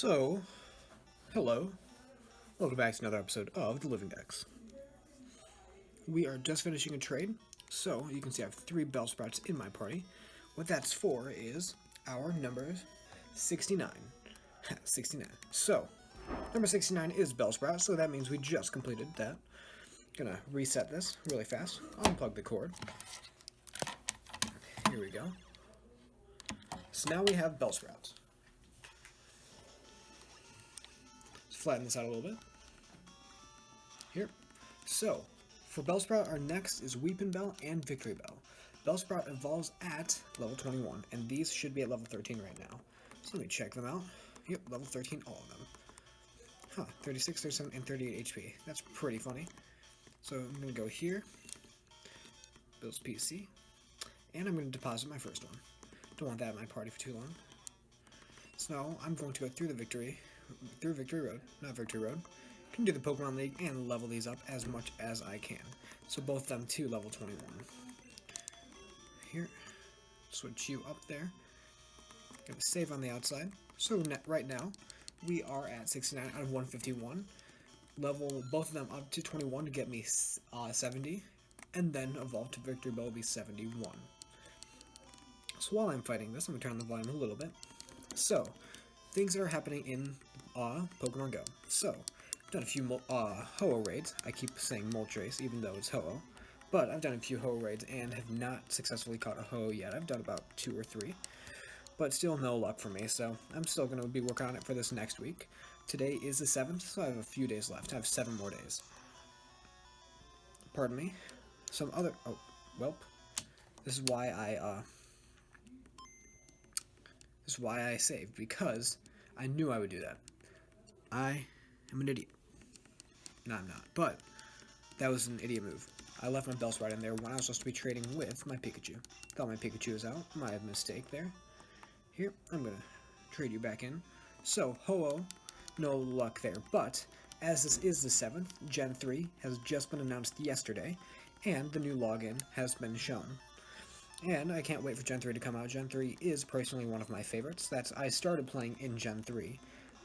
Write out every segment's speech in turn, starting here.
So, hello, welcome back to another episode of the Living-Dex. We are just finishing a trade, so you can see I have 3 Bellsprouts in my party. What that's for is our number 69. 69. So, number 69 is Bellsprout, so that means we just completed that. Gonna reset this really fast, unplug the cord. Here we go. So now we have Bellsprouts. Flatten this out a little bit. Here. So, for Bellsprout, our next is Weepin' Bell and Victory Bell. Bellsprout evolves at level 21, and these should be at level 13 right now. So let me check them out. Yep, level 13, all of them. 36, 37, and 38 HP. That's pretty funny. So I'm going to go here, Bill's PC, and I'm going to deposit my first one. Don't want that in my party for too long. So now I'm going to go through Victory Road. Can do the Pokemon League and level these up as much as I can. So both them to level 21. Here, switch you up there. Gonna save on the outside. So right now, we are at 69 out of 151. Level both of them up to 21 to get me 70, and then evolve to Victory Bell will be 71. So while I'm fighting this, I'm gonna turn the volume a little bit. So, things that are happening in Pokemon Go. So, I've done a few Ho-Oh raids. I keep saying Moltres, even though it's Ho-Oh. But I've done a few Ho-Oh raids and have not successfully caught a Ho-Oh yet. I've done about 2 or 3. But still no luck for me, so I'm still going to be working on it for this next week. Today is the 7th, so I have a few days left. I have 7 more days. Pardon me. Some other... Oh, welp. This is why I saved, because I knew I would do that. I am an idiot. No, I'm not. But that was an idiot move. I left my Bellsprout in there when I was supposed to be trading with my Pikachu. Thought my Pikachu was out. My mistake there. Here, I'm going to trade you back in. So, Ho-Oh, no luck there. But, as this is the 7th, Gen 3 has just been announced yesterday, and the new login has been shown. And I can't wait for Gen 3 to come out. Gen 3 is personally one of my favorites. I started playing in Gen 3,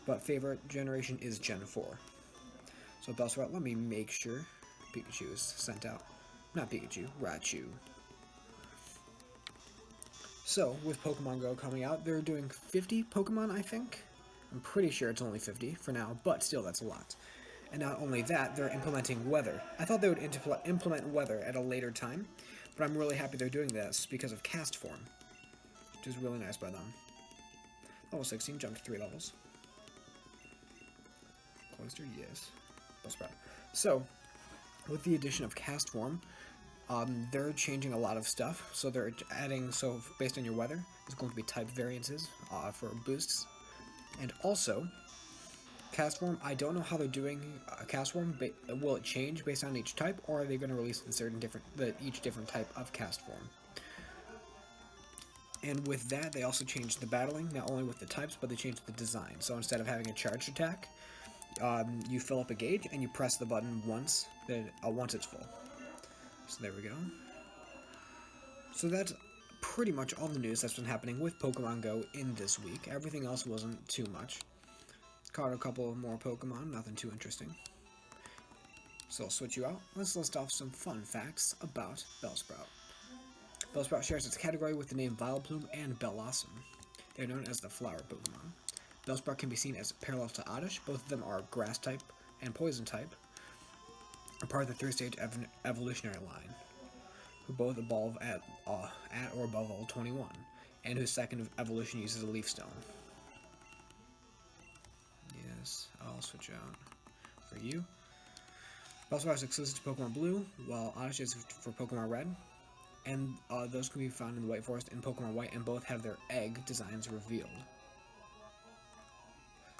but favorite generation is Gen 4. So Bellsprout, let me make sure Pikachu is sent out. Not Pikachu, Raichu. So, with Pokemon Go coming out, they're doing 50 Pokemon, I think? I'm pretty sure it's only 50 for now, but still, that's a lot. And not only that, they're implementing weather. I thought they would implement weather at a later time, but I'm really happy they're doing this because of cast form, which is really nice by them. Level 16, jumped 3 levels. Cloister, yes. Bellsprout. So, with the addition of cast form, they're changing a lot of stuff. So they're adding, based on your weather, there's going to be type variances for boosts. And also, cast form, I don't know how they're doing cast form. Will it change based on each type, or are they going to release each different type of cast form? And with that, they also changed the battling, not only with the types, but they changed the design. So instead of having a charged attack, you fill up a gauge and you press the button once it's full. So there we go. So that's pretty much all the news that's been happening with Pokemon Go in this week. Everything else wasn't too much. Caught a couple more Pokemon, nothing too interesting. So I'll switch you out. Let's list off some fun facts about Bellsprout. Bellsprout shares its category with the name Vileplume and Bellossom. They're known as the flower Pokemon. Bellsprout can be seen as parallel to Oddish. Both of them are grass type and poison type, are part of the 3-stage evolutionary line, who both evolve at or above level 21, and whose second evolution uses a leaf stone. Yes, I'll switch out for you. Bellsprout is exclusive to Pokemon Blue, while Oddish is for Pokemon Red, and those can be found in the White Forest and Pokemon White, and both have their egg designs revealed.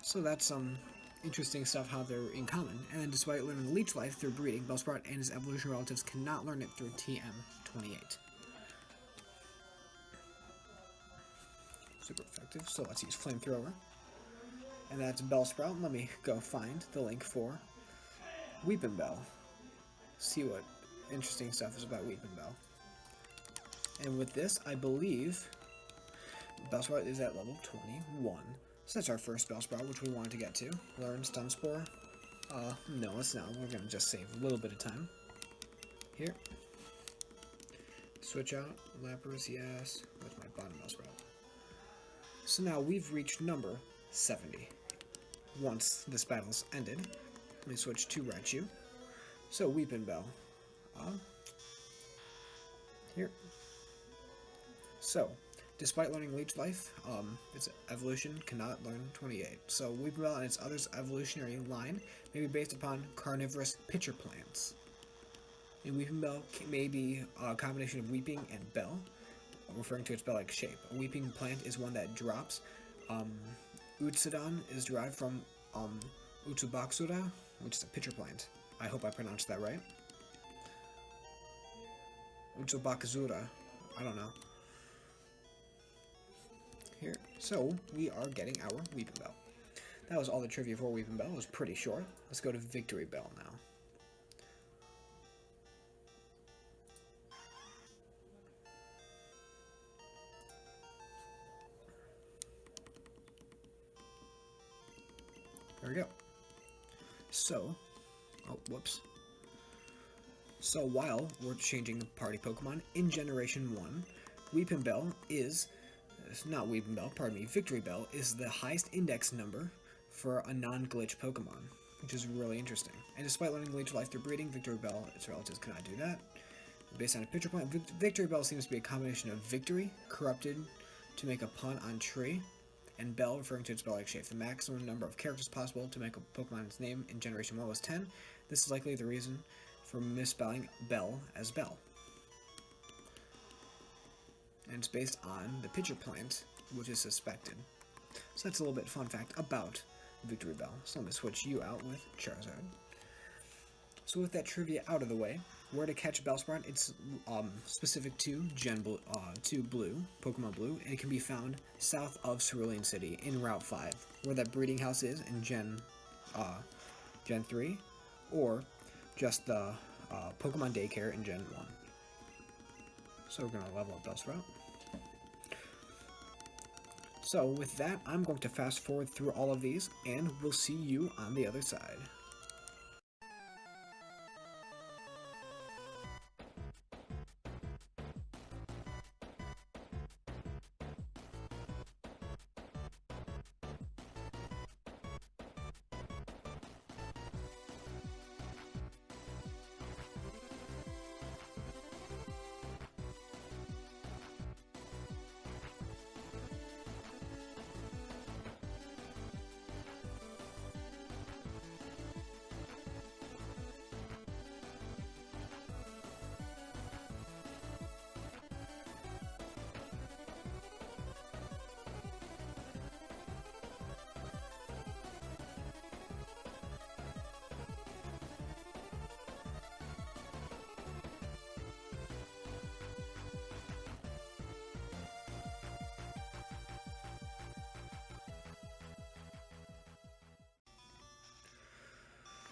So that's some interesting stuff, how they're in common. And then despite learning Leech Life through breeding, Bellsprout and his evolution relatives cannot learn it through TM28. Super effective. So let's use Flamethrower. And that's Bellsprout. Let me go find the link for Weepin' Bell. See what interesting stuff is about Weepin' Bell. And with this, I believe Bellsprout is at level 21. So that's our first Bellsprout, which we wanted to get to. Learn Stun Spore. No, it's not. We're going to just save a little bit of time. Here. Switch out. Lapras, yes. With my bottom Bellsprout. So now we've reached number 70. Once this battle's ended, let me switch to Raichu. So Weepin' Bell. Here. So, despite learning Leech Life, its evolution cannot learn 28. So Weepin' Bell and its other evolutionary line may be based upon carnivorous pitcher plants. And Weepin' Bell may be a combination of Weeping and Bell, referring to its bell-like shape. A Weeping plant is one that drops. Utsudon is derived from Utsubaksura, which is a pitcher plant. I hope I pronounced that right. Utsubakazura. I don't know. Here. So, we are getting our Weepin' Bell. That was all the trivia for Weepin' Bell. It was pretty short. Let's go to Victory Bell now. There we go. So, whoops. So while we're changing the party Pokemon, in Generation 1, Weepin' Bell is, not Weepin' Bell, pardon me, Victory Bell is the highest index number for a non-glitch Pokemon, which is really interesting. And despite learning Leech Life through breeding, Victory Bell, its relatives cannot do that. Based on a pitcher plant, Victory Bell seems to be a combination of Victory, corrupted to make a pun on tree, and Bell, referring to its bell-like shape. The maximum number of characters possible to make a Pokemon's name in Generation 1 was 10. This is likely the reason for misspelling Bell as Bell. And it's based on the pitcher plant, which is suspected. So that's a little bit fun fact about Victory Bell. So let me switch you out with Charizard. So with that trivia out of the way, where to catch Bellsprout, it's specific to Blue, Pokemon Blue, and it can be found south of Cerulean City in Route 5, where that breeding house is in Gen 3, or just the Pokemon Daycare in Gen 1. So we're going to level up Bellsprout. So with that, I'm going to fast forward through all of these, and we'll see you on the other side.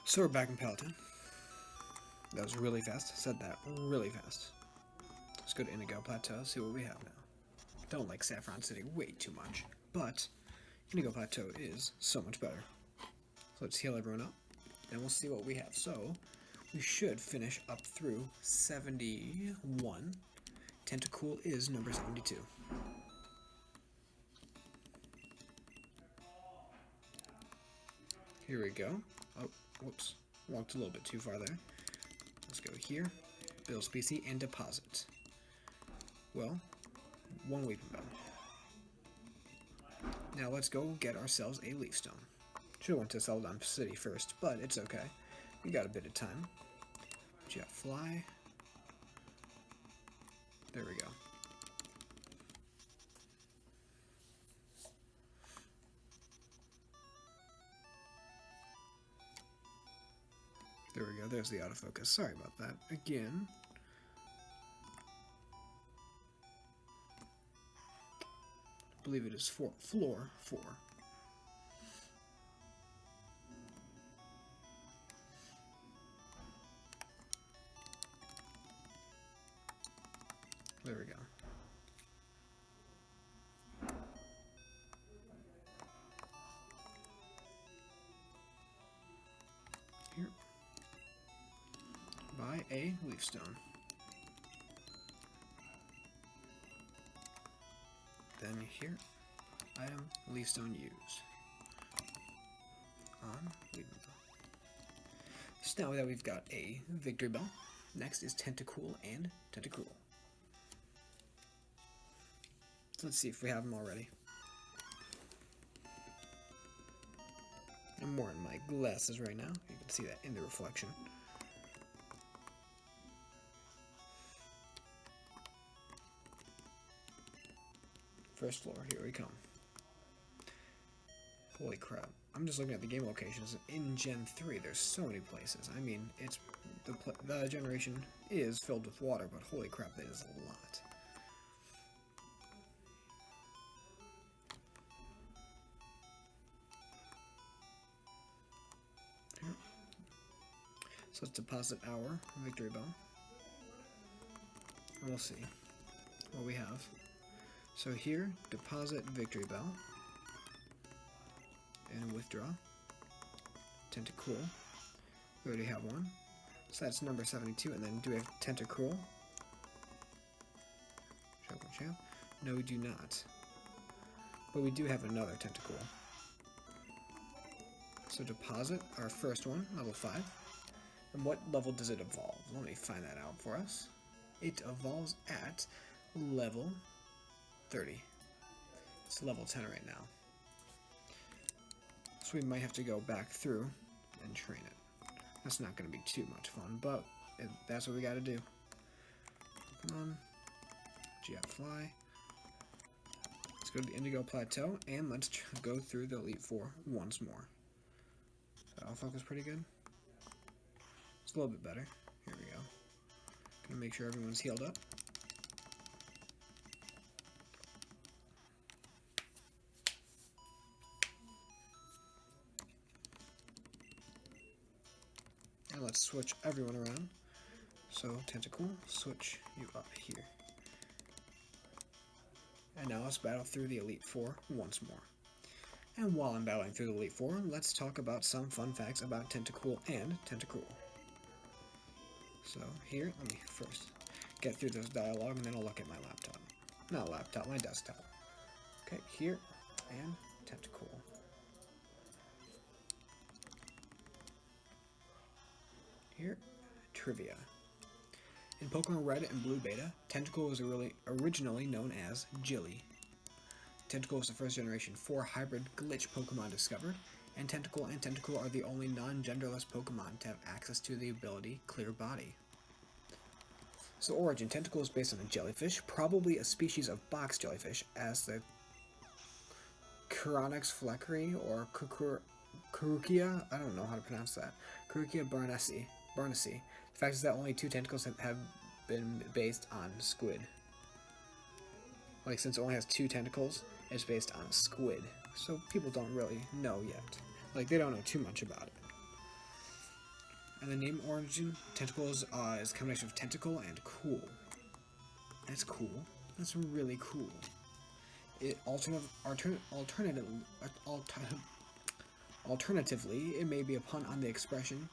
So we're back in Paladin. That was really fast. Said that really fast. Let's go to Indigo Plateau, see what we have now. Don't like Saffron City way too much, but Indigo Plateau is so much better. So let's heal everyone up, and we'll see what we have. So we should finish up through 71. Tentacool is number 72. Here we go. Oh, whoops. Walked a little bit too far there. Let's go here. Build species and deposit. Well, one Weepin' Bell. Now let's go get ourselves a Leaf Stone. Should have went to Celadon City first, but it's okay. We got a bit of time. Jet Fly. There we go. There we go, there's the autofocus. Sorry about that. Again. I believe it is floor 4. There we go. a leaf stone. Then here, item leaf stone used. On leaf bell. So now that we've got a victory bell, next is Tentacool and Tentacruel. So let's see if we have them already. I'm wearing my glasses right now. You can see that in the reflection. First floor, here we come. Holy crap. I'm just looking at the game locations. In Gen 3, there's so many places. I mean, it's the generation is filled with water, but holy crap, that is a lot. Here. So let's deposit our victory bell. And we'll see what we have. So here, deposit victory bell. And withdraw. Tentacool. We already have one. So that's number 72. And then do we have Tentacruel? Champ. No, we do not. But we do have another Tentacool. So deposit our first one, level 5. And what level does it evolve? Let me find that out for us. It evolves at level 30. It's level 10 right now. So we might have to go back through and train it. That's not going to be too much fun, but that's what we got to do. Come on. Jet fly. Let's go to the Indigo Plateau, and let's go through the Elite Four once more. So autofocus pretty good. It's a little bit better. Here we go. Gonna make sure everyone's healed up. And let's switch everyone around. So, Tentacool, switch you up here. And now let's battle through the Elite Four once more. And while I'm battling through the Elite Four, let's talk about some fun facts about Tentacool and Tentacruel. So, here, let me first get through this dialogue, and then I'll look at my laptop. Not laptop, my desktop. Okay, here, and Tentacool. Here, trivia. In Pokemon Red and Blue Beta, Tentacool was originally known as Jilly. Tentacool was the first generation 4 hybrid glitch Pokemon discovered, and Tentacool are the only non-genderless Pokemon to have access to the ability Clear Body. So origin, Tentacool is based on a jellyfish, probably a species of box jellyfish, as the Chironix fleckeri or Carukia, I don't know how to pronounce that, Carukia barnesi. The fact is that only 2 tentacles have been based on squid. Like, since it only has 2 tentacles, it's based on squid. So people don't really know yet. Like, they don't know too much about it. And the name origin, Tentacool is a combination of tentacle and cool. That's cool. That's really cool. It alternatively, it may be a pun on the expression.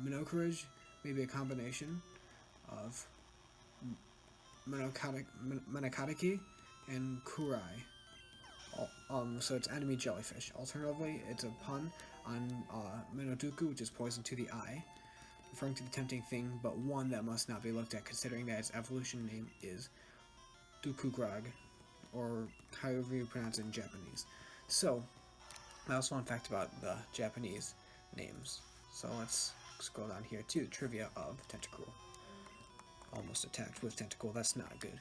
Minocourage may be a combination of Monokateki and Kurai. So it's enemy jellyfish. Alternatively, it's a pun on Minoduku, which is poison to the eye, referring to the tempting thing, but one that must not be looked at, considering that its evolution name is Dukugrag, or however you pronounce it in Japanese. So, that was a fun fact about the Japanese names. So let's scroll down here to the trivia of Tentacruel. Almost attacked with Tentacool, that's not good.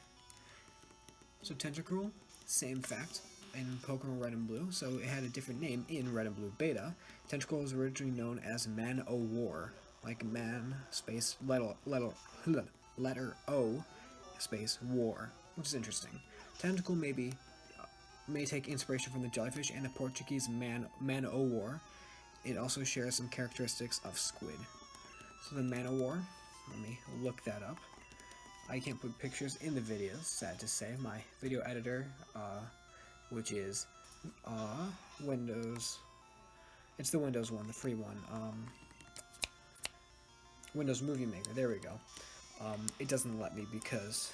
So Tentacruel, same fact in Pokemon Red and Blue, so it had a different name in Red and Blue Beta. Tentacruel was originally known as Man-O-War, like man space letter O space war, which is interesting. Tentacool may take inspiration from the jellyfish and the Portuguese Man-O-War. It also shares some characteristics of squid. So the Man-O-War, let me look that up. I can't put pictures in the videos, sad to say. My video editor, which is Windows, it's the Windows one, the free one. Windows Movie Maker. There we go. It doesn't let me because,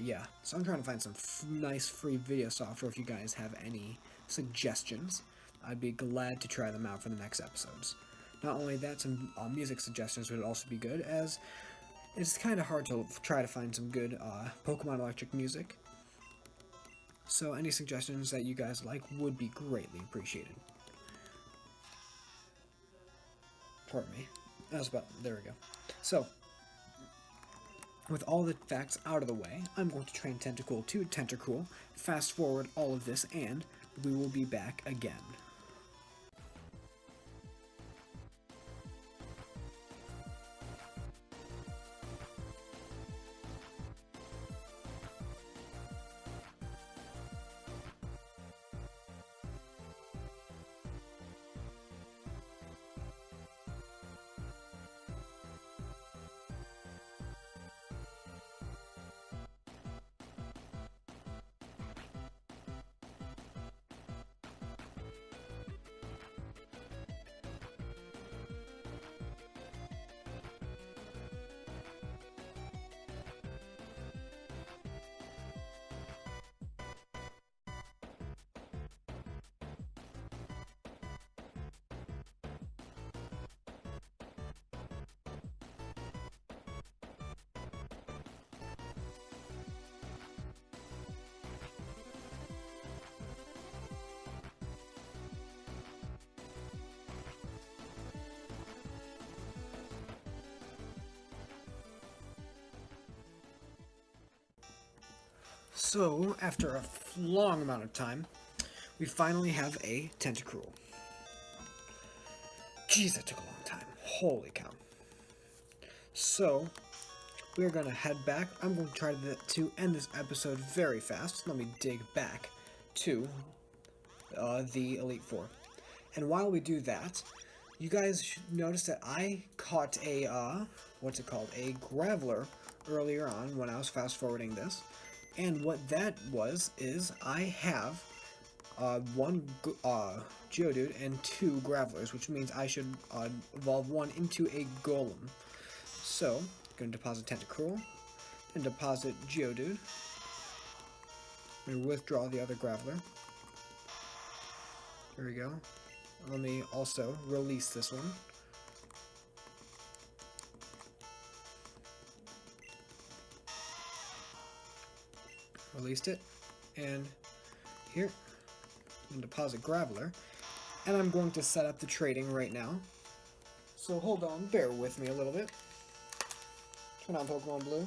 yeah. So I'm trying to find some nice free video software. If you guys have any suggestions, I'd be glad to try them out for the next episodes. Not only that, some music suggestions would also be good, as it's kind of hard to try to find some good Pokemon Electric music. So any suggestions that you guys like would be greatly appreciated. Pardon me. There we go. So, with all the facts out of the way, I'm going to train Tentacool to Tentacool, fast forward all of this, and we will be back again. So, after a long amount of time, we finally have a Tentacruel. Jeez, that took a long time. Holy cow. So, we're going to head back. I'm going to try to end this episode very fast. Let me dig back to the Elite Four. And while we do that, you guys should notice that I caught a, what's it called? A Graveler earlier on when I was fast forwarding this. And what that was is I have one Geodude and two Gravelers, which means I should evolve one into a Golem. So, I'm going to deposit Tentacruel and deposit Geodude. I'm going to withdraw the other Graveler. There we go. Let me also release this one. Released it, and here, and deposit Graveler, and I'm going to set up the trading right now. So hold on, bear with me a little bit. Turn on Pokemon Blue,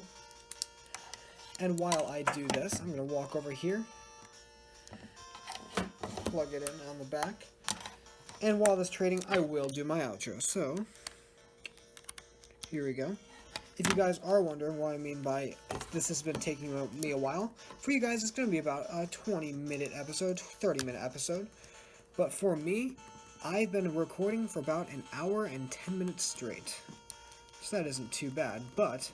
and while I do this, I'm going to walk over here, plug it in on the back, and while this trading, I will do my outro. So here we go. If you guys are wondering what I mean by this has been taking me a while, for you guys it's going to be about a 20-minute episode, 30-minute episode. But for me, I've been recording for about an hour and 10 minutes straight. So that isn't too bad, but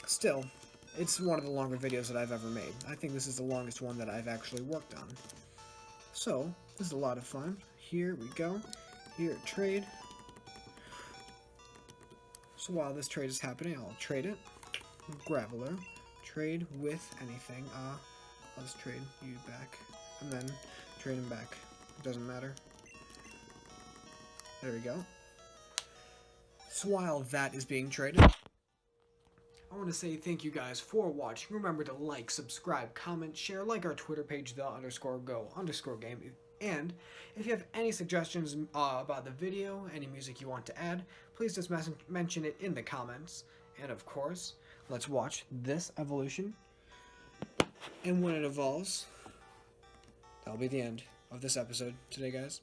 still, it's one of the longer videos that I've ever made. I think this is the longest one that I've actually worked on. So, this is a lot of fun. Here we go. Here, trade. So while this trade is happening, I'll trade it. Graveler. Trade with anything. I'll just trade you back. And then trade him back. It doesn't matter. There we go. So while that is being traded, I want to say thank you guys for watching. Remember to like, subscribe, comment, share, like our Twitter page, the_go_game. And if you have any suggestions about the video, any music you want to add, please just mention it in the comments. And of course, let's watch this evolution. And when it evolves, that'll be the end of this episode today, guys.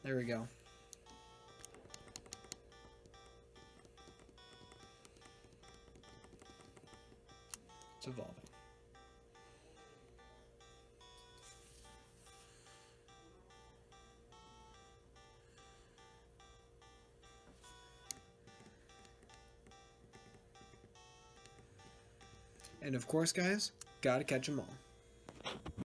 There we go. It's evolving. And of course, guys, gotta catch them all.